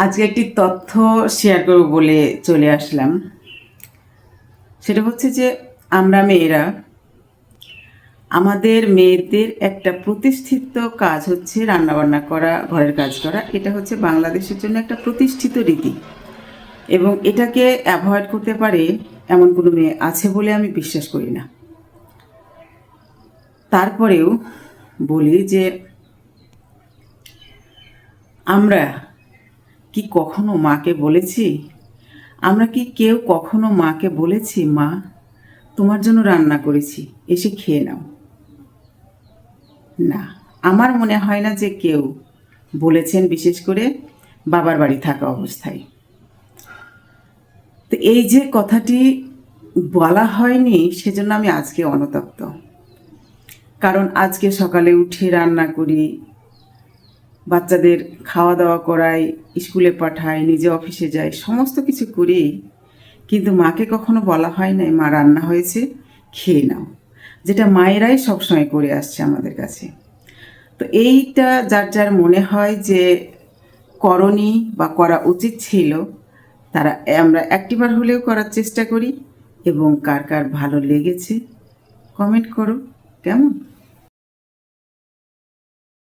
আজকে একটি তথ্য শেয়ার করব বলে চলে আসলাম। সেটা হচ্ছে যে আমরা মেয়েরা, আমাদের মেয়েদের একটা প্রতিষ্ঠিত কাজ হচ্ছে রান্নাবান্না করা, ঘরের কাজ করা। এটা হচ্ছে বাংলাদেশের জন্য একটা প্রতিষ্ঠিত রীতি, এবং এটাকে অ্যাভয়েড করতে পারে এমন কোনো মেয়ে আছে বলে আমি বিশ্বাস করি না। তারপরেও বলি যে আমরা কি কখনো মাকে বলেছি, আমরা কি কেউ কখনো মাকে বলেছি, মা তোমার জন্য রান্না করেছি, এসে খেয়ে নাও? না, আমার মনে হয় না যে কেউ বলেছেন, বিশেষ করে বাবার বাড়ি থাকা অবস্থায়। তো এই যে কথাটি বলা হয়নি, সেজন্য আমি আজকে অনুতপ্ত। কারণ আজকে সকালে উঠে রান্না করি, বাচ্চাদের খাওয়া দাওয়া করাই, স্কুলে পাঠাই, নিজে অফিসে যাই, সমস্ত কিছু করি, কিন্তু মাকে কখনো বলা হয় নাই মা রান্না হয়েছে, খেয়ে নাও, যেটা মায়েরাই সবসময় করে আসছে আমাদের কাছে। তো এইটা যার যার মনে হয় যে করণীয় বা করা উচিত ছিল, তারা আমরা একটিবার হলেও করার চেষ্টা করি, এবং কার কার ভালো লেগেছে কমেন্ট করো। কেমন?